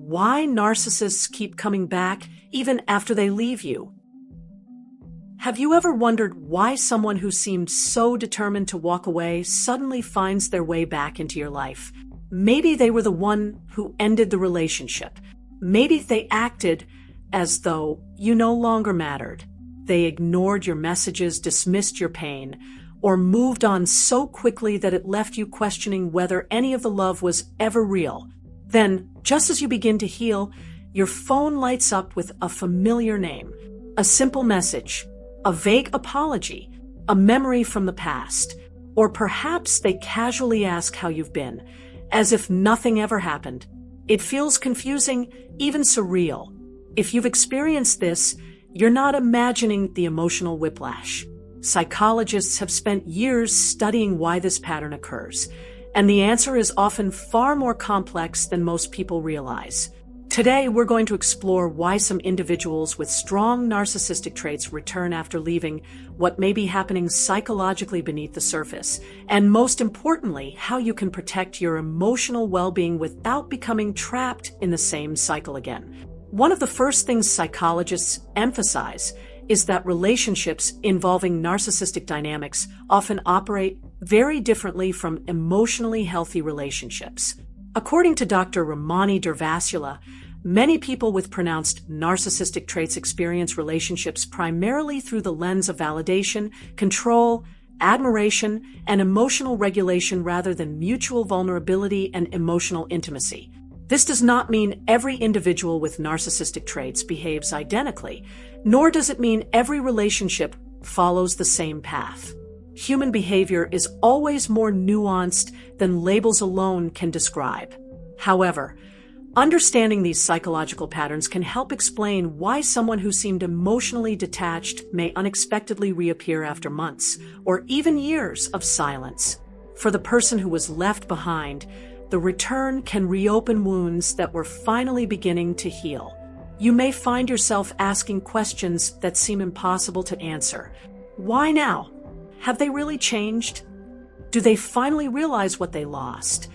Why narcissists keep coming back even after they leave you. Have you ever wondered why someone who seemed so determined to walk away suddenly finds their way back into your life? Maybe they were the one who ended the relationship. Maybe they acted as though you no longer mattered. They ignored your messages, dismissed your pain, or moved on so quickly that it left you questioning whether any of the love was ever real. Then, just as you begin to heal, your phone lights up with a familiar name, a simple message, a vague apology, a memory from the past, or perhaps they casually ask how you've been, as if nothing ever happened. It feels confusing, even surreal. If you've experienced this, you're not imagining the emotional whiplash. Psychologists have spent years studying why this pattern occurs, and the answer is often far more complex than most people realize. Today, we're going to explore why some individuals with strong narcissistic traits return after leaving, what may be happening psychologically beneath the surface, and most importantly, how you can protect your emotional well-being without becoming trapped in the same cycle again. One of the first things psychologists emphasize is that relationships involving narcissistic dynamics often operate very differently from emotionally healthy relationships. According to Doctor Ramani Durvasula, many people with pronounced narcissistic traits experience relationships primarily through the lens of validation, control, admiration, and emotional regulation rather than mutual vulnerability and emotional intimacy. This does not mean every individual with narcissistic traits behaves identically, nor does it mean every relationship follows the same path. Human behavior is always more nuanced than labels alone can describe. However, understanding these psychological patterns can help explain why someone who seemed emotionally detached may unexpectedly reappear after months or even years of silence. For the person who was left behind, the return can reopen wounds that were finally beginning to heal. You may find yourself asking questions that seem impossible to answer. Why now? Have they really changed? Do they finally realize what they lost?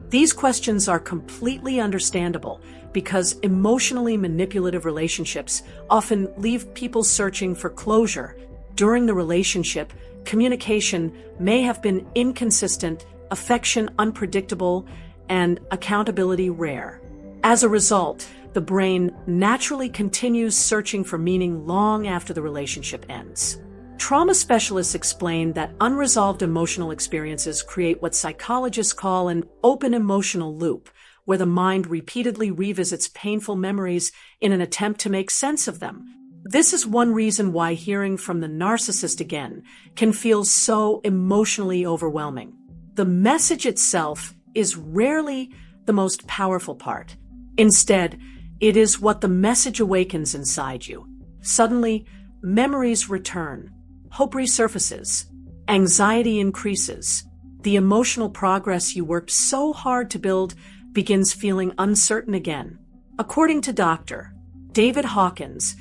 These questions are completely understandable because emotionally manipulative relationships often leave people searching for closure. During the relationship, communication may have been inconsistent, affection unpredictable, and accountability rare. As a result, the brain naturally continues searching for meaning long after the relationship ends. Trauma specialists explain that unresolved emotional experiences create what psychologists call an open emotional loop, where the mind repeatedly revisits painful memories in an attempt to make sense of them. This is one reason why hearing from the narcissist again can feel so emotionally overwhelming. The message itself is rarely the most powerful part. Instead, it is what the message awakens inside you. Suddenly, memories return. Hope resurfaces. Anxiety increases. The emotional progress you worked so hard to build begins feeling uncertain again. According to Dr. David Hawkins,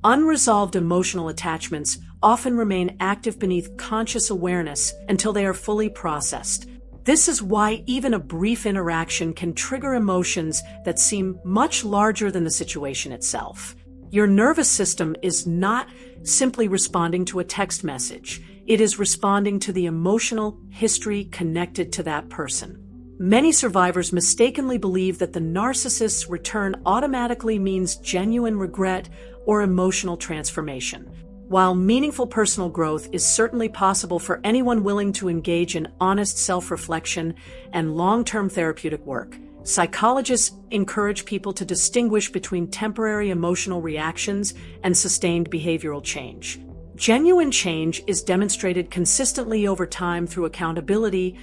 unresolved emotional attachments often remain active beneath conscious awareness until they are fully processed. This is why even a brief interaction can trigger emotions that seem much larger than the situation itself. Your nervous system is not simply responding to a text message. It is responding to the emotional history connected to that person. Many survivors mistakenly believe that the narcissist's return automatically means genuine regret or emotional transformation. While meaningful personal growth is certainly possible for anyone willing to engage in honest self-reflection and long-term therapeutic work, psychologists encourage people to distinguish between temporary emotional reactions and sustained behavioral change. Genuine change is demonstrated consistently over time through accountability,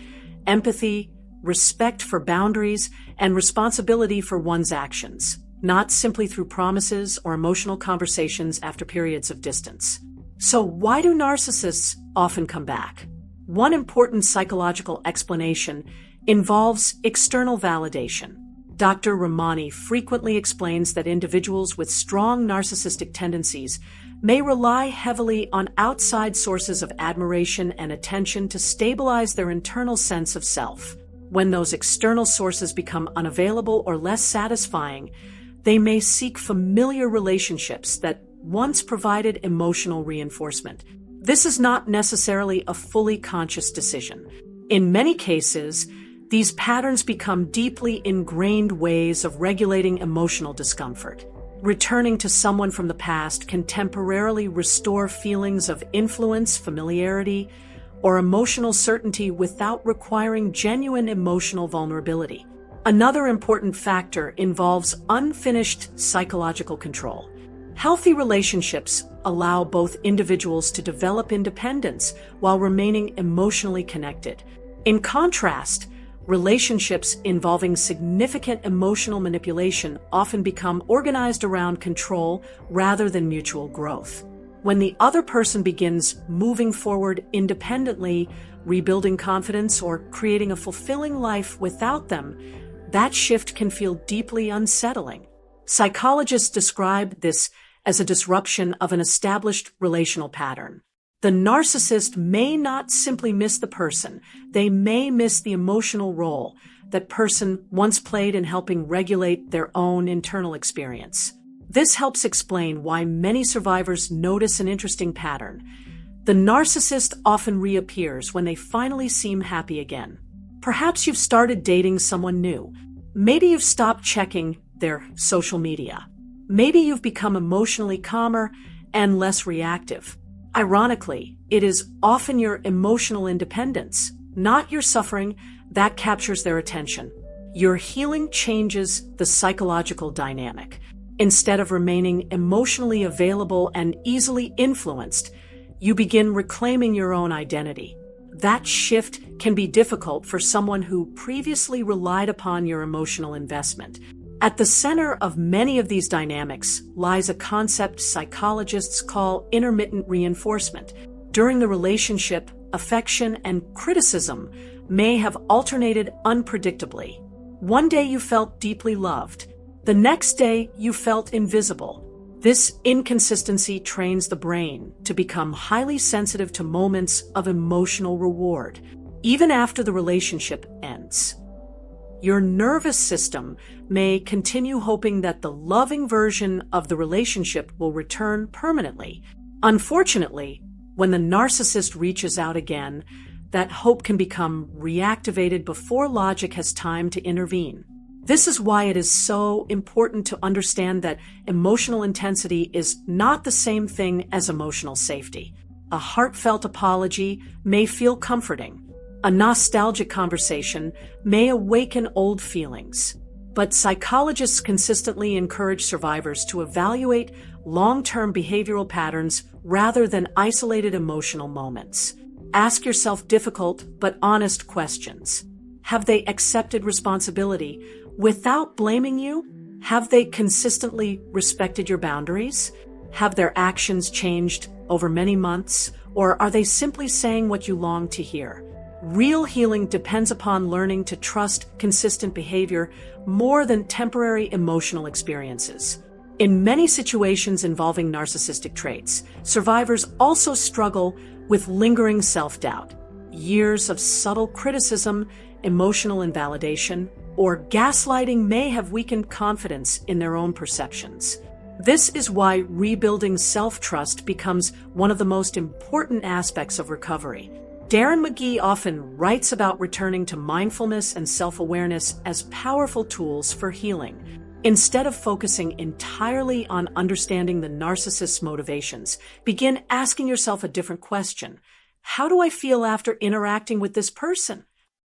empathy, respect for boundaries, and responsibility for one's actions, not simply through promises or emotional conversations after periods of distance. So why do narcissists often come back? One important psychological explanation involves external validation. Dr. Ramani frequently explains that individuals with strong narcissistic tendencies may rely heavily on outside sources of admiration and attention to stabilize their internal sense of self. When those external sources become unavailable or less satisfying, they may seek familiar relationships that once provided emotional reinforcement. This is not necessarily a fully conscious decision. In many cases, these patterns become deeply ingrained ways of regulating emotional discomfort. Returning to someone from the past can temporarily restore feelings of influence, familiarity, or emotional certainty without requiring genuine emotional vulnerability. Another important factor involves unfinished psychological control. Healthy relationships allow both individuals to develop independence while remaining emotionally connected. In contrast, relationships involving significant emotional manipulation often become organized around control rather than mutual growth. When the other person begins moving forward independently, rebuilding confidence, or creating a fulfilling life without them, that shift can feel deeply unsettling. Psychologists describe this as a disruption of an established relational pattern. The narcissist may not simply miss the person, they may miss the emotional role that person once played in helping regulate their own internal experience. This helps explain why many survivors notice an interesting pattern. The narcissist often reappears when they finally seem happy again. Perhaps you've started dating someone new. Maybe you've stopped checking their social media. Maybe you've become emotionally calmer and less reactive. Ironically, it is often your emotional independence, not your suffering, that captures their attention. Your healing changes the psychological dynamic. Instead of remaining emotionally available and easily influenced, you begin reclaiming your own identity. That shift can be difficult for someone who previously relied upon your emotional investment. At the center of many of these dynamics lies a concept psychologists call intermittent reinforcement. During the relationship, affection and criticism may have alternated unpredictably. One day you felt deeply loved. The next day you felt invisible. This inconsistency trains the brain to become highly sensitive to moments of emotional reward, even after the relationship ends. Your nervous system may continue hoping that the loving version of the relationship will return permanently. Unfortunately, when the narcissist reaches out again, that hope can become reactivated before logic has time to intervene. This is why it is so important to understand that emotional intensity is not the same thing as emotional safety. A heartfelt apology may feel comforting. A nostalgic conversation may awaken old feelings. But psychologists consistently encourage survivors to evaluate long-term behavioral patterns rather than isolated emotional moments. Ask yourself difficult but honest questions. Have they accepted responsibility without blaming you? Have they consistently respected your boundaries? Have their actions changed over many months? Or are they simply saying what you long to hear? Real healing depends upon learning to trust consistent behavior more than temporary emotional experiences. In many situations involving narcissistic traits, survivors also struggle with lingering self-doubt. Years of subtle criticism, emotional invalidation, or gaslighting may have weakened confidence in their own perceptions. This is why rebuilding self-trust becomes one of the most important aspects of recovery. Darren McGee often writes about returning to mindfulness and self-awareness as powerful tools for healing. Instead of focusing entirely on understanding the narcissist's motivations, begin asking yourself a different question. How do I feel after interacting with this person?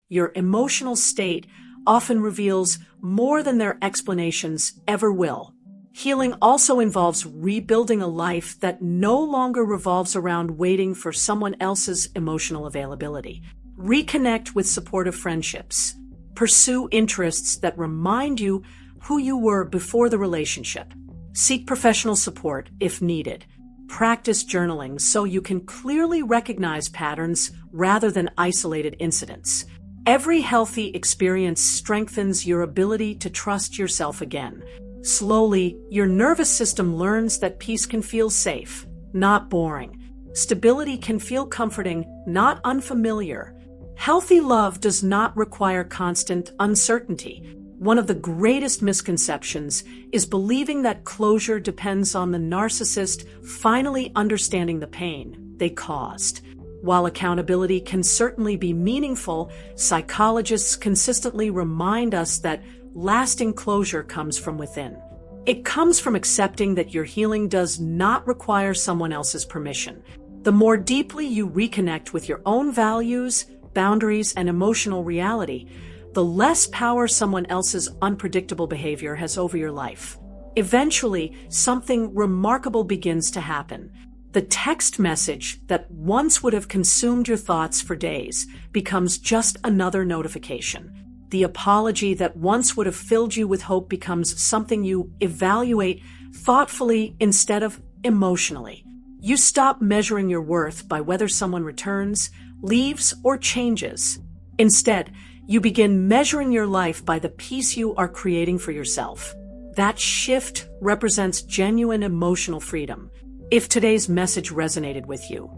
Your emotional state often reveals more than their explanations ever will. Healing also involves rebuilding a life that no longer revolves around waiting for someone else's emotional availability. Reconnect with supportive friendships. Pursue interests that remind you who you were before the relationship. Seek professional support if needed. Practice journaling so you can clearly recognize patterns rather than isolated incidents. Every healthy experience strengthens your ability to trust yourself again. Slowly, your nervous system learns that peace can feel safe, not boring. Stability can feel comforting, not unfamiliar. Healthy love does not require constant uncertainty. One of the greatest misconceptions is believing that closure depends on the narcissist finally understanding the pain they caused. While accountability can certainly be meaningful, psychologists consistently remind us that lasting closure comes from within. It comes from accepting that your healing does not require someone else's permission. The more deeply you reconnect with your own values, boundaries, and emotional reality, the less power someone else's unpredictable behavior has over your life. Eventually, something remarkable begins to happen. The text message that once would have consumed your thoughts for days becomes just another notification. The apology that once would have filled you with hope becomes something you evaluate thoughtfully instead of emotionally. You stop measuring your worth by whether someone returns, leaves, or changes. Instead, you begin measuring your life by the peace you are creating for yourself. That shift represents genuine emotional freedom. If today's message resonated with you,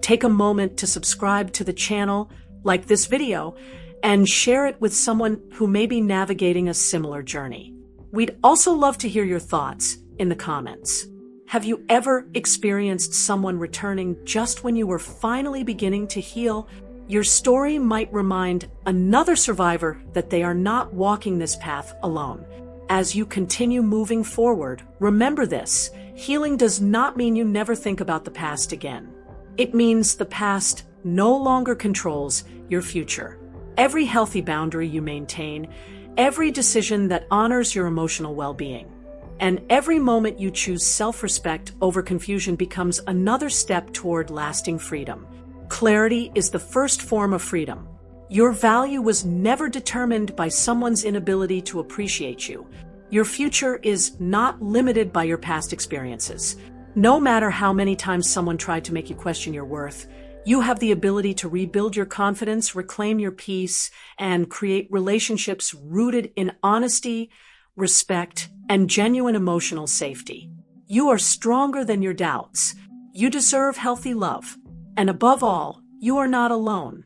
take a moment to subscribe to the channel, like this video, and share it with someone who may be navigating a similar journey. We'd also love to hear your thoughts in the comments. Have you ever experienced someone returning just when you were finally beginning to heal? Your story might remind another survivor that they are not walking this path alone. As you continue moving forward, remember this: healing does not mean you never think about the past again. It means the past no longer controls your future. Every healthy boundary you maintain, every decision that honors your emotional well-being, and every moment you choose self-respect over confusion becomes another step toward lasting freedom. Clarity is the first form of freedom. Your value was never determined by someone's inability to appreciate you. Your future is not limited by your past experiences. No matter how many times someone tried to make you question your worth, you have the ability to rebuild your confidence, reclaim your peace, and create relationships rooted in honesty, respect, and genuine emotional safety. You are stronger than your doubts. You deserve healthy love. And above all, you are not alone.